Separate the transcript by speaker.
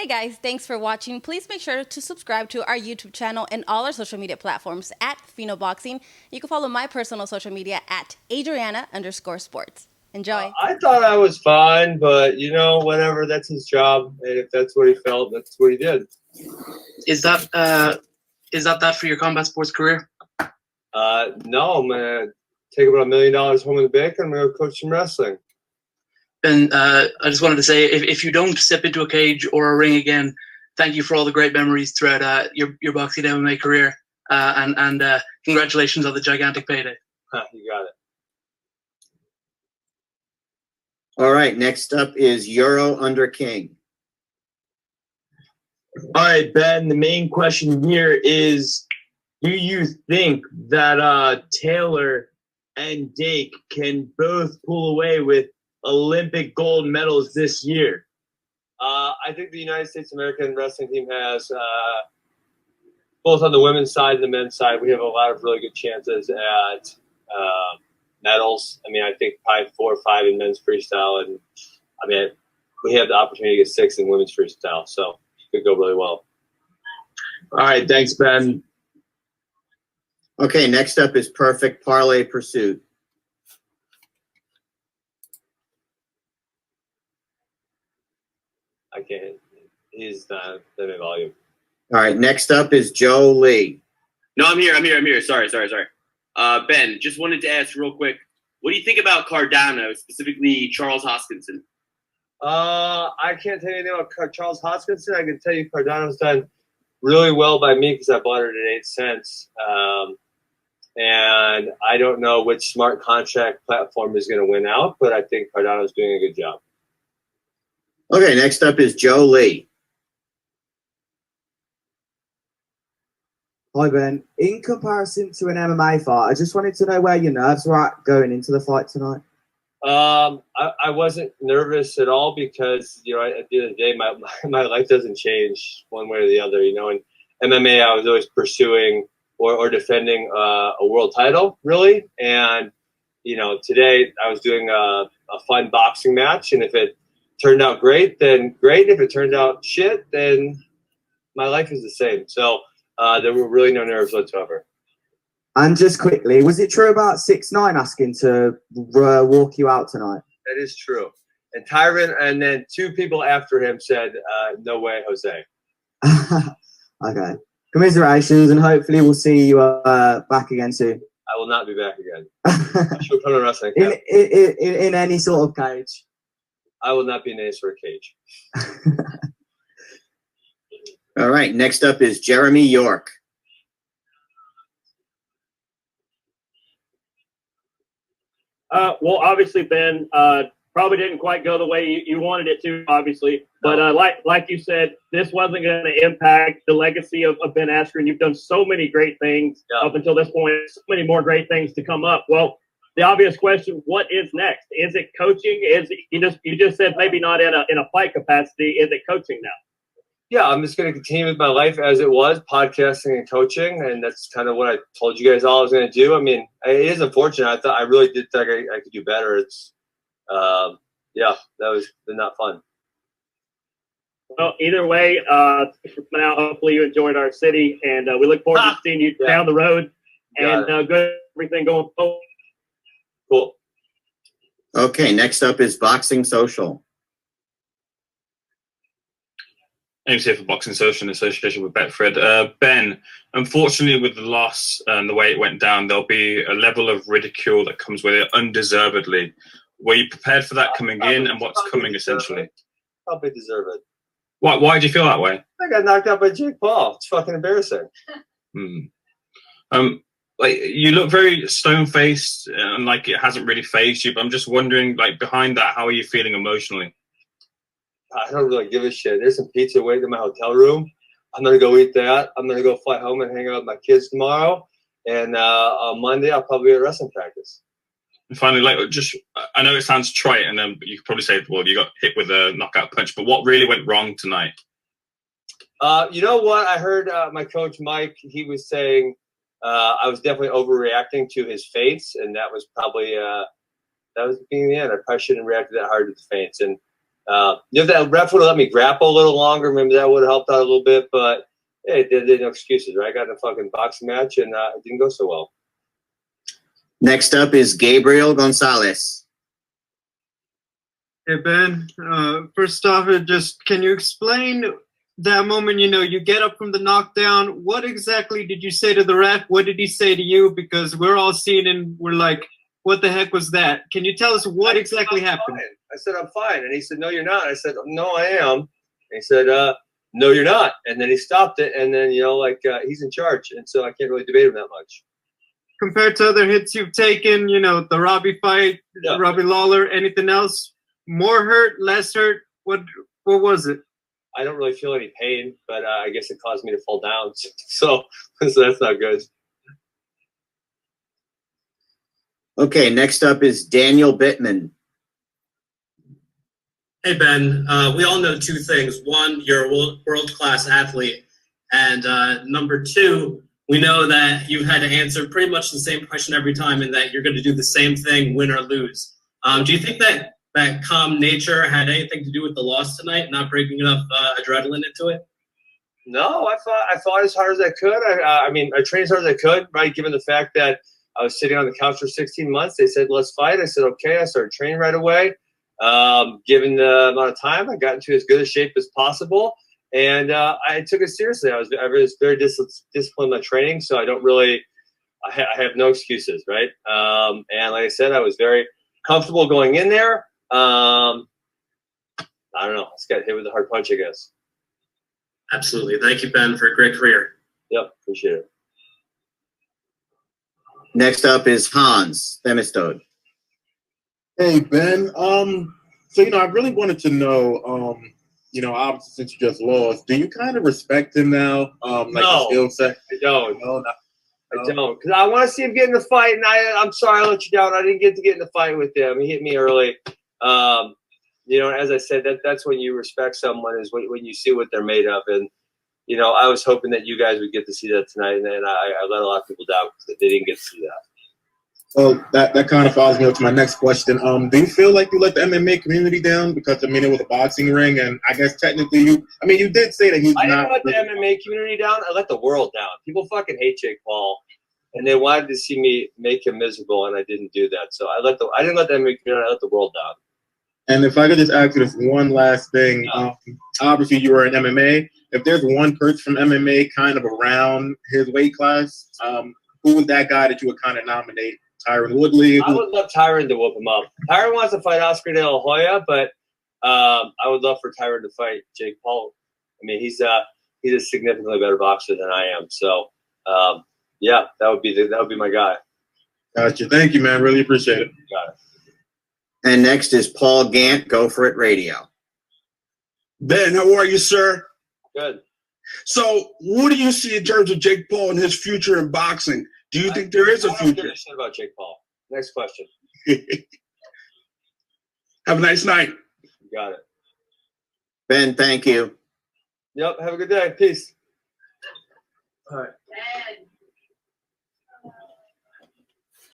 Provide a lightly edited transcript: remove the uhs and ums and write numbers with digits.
Speaker 1: Hey guys, thanks for watching. Please make sure to subscribe to our YouTube channel and all our social media platforms at Phenoboxing. You can follow my personal social media at Adriana_sports. Enjoy.
Speaker 2: I thought I was fine, but whatever. That's his job, and if that's what he felt, that's what he did.
Speaker 3: Is that for your combat sports career?
Speaker 2: No, I'm gonna take about $1 million home in the bank, and I'm gonna go coach some wrestling.
Speaker 3: And I just wanted to say, if you don't step into a cage or a ring again, thank you for all the great memories throughout your boxing MMA career, and congratulations on the gigantic payday.
Speaker 2: You got it.
Speaker 4: All right, next up is Euro under King.
Speaker 5: All right, Ben, the main question here is, do you think that Taylor and Dake can both pull away with Olympic gold medals this year?
Speaker 2: I think the United States American wrestling team has, both on the women's side and the men's side, we have a lot of really good chances at medals. I mean, I think probably 4 or 5 in men's freestyle, and I mean, we have the opportunity to get 6 in women's freestyle, so it could go really well.
Speaker 5: All right, thanks, Ben.
Speaker 4: Okay, next up is Perfect Parlay Pursuit.
Speaker 2: I can't. He's not in volume.
Speaker 4: All right, next up is Joe Lee.
Speaker 6: No, I'm here. Sorry. Ben, just wanted to ask real quick, what do you think about Cardano, specifically Charles Hoskinson?
Speaker 2: I can't tell you anything about Charles Hoskinson. I can tell you Cardano's done really well by me because I bought it at 8 cents. And I don't know which smart contract platform is going to win out, but I think Cardano's doing a good job.
Speaker 4: Okay, next up is Joe Lee.
Speaker 7: Hi, Ben. In comparison to an MMA fight, I just wanted to know where your nerves were at going into the fight tonight.
Speaker 2: I wasn't nervous at all because, at the end of the day, my life doesn't change one way or the other. In MMA, I was always pursuing or defending a world title, really. And, today I was doing a fun boxing match. And if it turned out great, then great. If it turned out shit, then my life is the same. So there were really no nerves whatsoever.
Speaker 7: And just quickly, was it true about 6ix9ine asking to walk you out tonight?
Speaker 2: That is true. And Tyron and then 2 people after him said, no way, Jose.
Speaker 7: Okay. Commiserations, and hopefully we'll see you back again soon.
Speaker 2: I will not be back again. She'll come to wrestling.
Speaker 7: In any sort of cage.
Speaker 2: I will not be in any sort of cage.
Speaker 4: All right, next up is Jeremy York.
Speaker 8: Well, obviously, Ben, probably didn't quite go the way you wanted it to, obviously. But like you said, this wasn't going to impact the legacy of Ben Askren. You've done so many great things up until this point, so many more great things to come up. Well, the obvious question, what is next? Is it coaching? You just said maybe not in a fight capacity. Is it coaching now?
Speaker 2: Yeah, I'm just going to continue with my life as it was, podcasting and coaching, and that's kind of what I told you guys all I was going to do. I mean, it is unfortunate. I really did think I could do better. It's, that was not fun.
Speaker 8: Well, either way, now hopefully you enjoyed our city, and we look forward to seeing you down the road, and good everything going forward.
Speaker 2: Cool.
Speaker 4: Okay, next up is Boxing Social.
Speaker 9: Ames here for Boxing Social in association with Betfred. Ben, unfortunately with the loss and the way it went down, there'll be a level of ridicule that comes with it undeservedly. Were you prepared for that coming in and what's coming essentially?
Speaker 2: Probably deserve it.
Speaker 9: Why do you feel that way?
Speaker 2: I got knocked out by Jake Paul. It's fucking embarrassing.
Speaker 9: You look very stone-faced and like it hasn't really fazed you, but I'm just wondering, like, behind that, how are you feeling emotionally?
Speaker 2: I don't really give a shit. There's some pizza waiting in my hotel room. I'm going to go eat that. I'm going to go fly home and hang out with my kids tomorrow. And on Monday, I'll probably be at wrestling practice.
Speaker 9: And finally, I know it sounds trite, and you could probably say, well, you got hit with a knockout punch, but what really went wrong tonight?
Speaker 2: You know what? I heard my coach, Mike, he was saying I was definitely overreacting to his feints, and that was probably that was being the end. I probably shouldn't have reacted that hard to the feints. And If that ref would have let me grapple a little longer, maybe that would have helped out a little bit. But hey, there's no excuses, right? I got in a fucking boxing match and it didn't go so well.
Speaker 4: Next up is Gabriel Gonzalez.
Speaker 10: Hey, Ben. First off, can you explain that moment, you get up from the knockdown? What exactly did you say to the ref? What did he say to you? Because we're all seeing and we're like, what the heck was that? Can you tell us what exactly happened?
Speaker 2: Fine. I said, I'm fine. And he said, no, you're not. I said, no, I am. And he said, no, you're not. And then he stopped it. And then, he's in charge. And so I can't really debate him that much.
Speaker 10: Compared to other hits you've taken, the Robbie fight,
Speaker 2: Yeah.
Speaker 10: Robbie Lawler, anything else? More hurt, less hurt? What was it?
Speaker 2: I don't really feel any pain, but I guess it caused me to fall down. So that's not good.
Speaker 4: Okay, next up is Daniel Bittman.
Speaker 11: Hey, Ben. We all know two things. One, you're a world-class athlete. And number two, we know that you had to answer pretty much the same question every time and that you're going to do the same thing, win or lose. Do you think that calm nature had anything to do with the loss tonight, not bringing enough adrenaline into it?
Speaker 2: No, I fought as hard as I could. I trained as hard as I could, right, given the fact that I was sitting on the couch for 16 months. They said, let's fight. I said, okay. I started training right away. Given the amount of time, I got into as good a shape as possible. And I took it seriously. I was very disciplined in my training, so I don't really – I have no excuses, right? And like I said, I was very comfortable going in there. I don't know. I just got hit with a hard punch, I guess.
Speaker 11: Absolutely. Thank you, Ben, for a great career.
Speaker 2: Yep, appreciate it.
Speaker 4: Next up is Hans Themistode.
Speaker 12: Hey, Ben. So, I really wanted to know, obviously since you just lost, do you kind of respect him now?
Speaker 2: No,
Speaker 12: skill set?
Speaker 2: I don't.
Speaker 12: No,
Speaker 2: I don't. Because I want to see him get in the fight, and I'm sorry I let you down. I didn't get to get in the fight with him. He hit me early. As I said, that's when you respect someone is when you see what they're made of. And, I was hoping that you guys would get to see that tonight, and I let a lot of people down because they didn't get to see that.
Speaker 12: So that kind of follows me up to my next question. Do you feel like you let the MMA community down? Because, it was a boxing ring, and I guess technically you did say that
Speaker 2: I didn't let the MMA community down. I let the world down. People fucking hate Jake Paul, and they wanted to see me make him miserable, and I didn't do that. So I didn't let the MMA community. I let the world down.
Speaker 12: And if I could just ask you this one last thing, obviously you were in MMA. If there's one person from MMA kind of around his weight class, who was that guy that you would kind of nominate? Tyron Woodley?
Speaker 2: I would love Tyron to whoop him up. Tyron wants to fight Askren de la Hoya, but I would love for Tyron to fight Jake Paul. He's a significantly better boxer than I am. So that would be my guy.
Speaker 12: Gotcha. Thank you, man. Really appreciate it.
Speaker 2: Got it.
Speaker 4: And next is Paul Gant, Go For It Radio.
Speaker 13: Ben, how are you, sir?
Speaker 2: Good.
Speaker 13: So, what do you see in terms of Jake Paul and his future in boxing? Do you think there is a
Speaker 2: I don't give
Speaker 13: future?
Speaker 2: a shit about Jake Paul. Next question.
Speaker 13: Have a nice night.
Speaker 2: You got it.
Speaker 4: Ben, thank you.
Speaker 2: Yep. Have a good day. Peace.
Speaker 8: All right.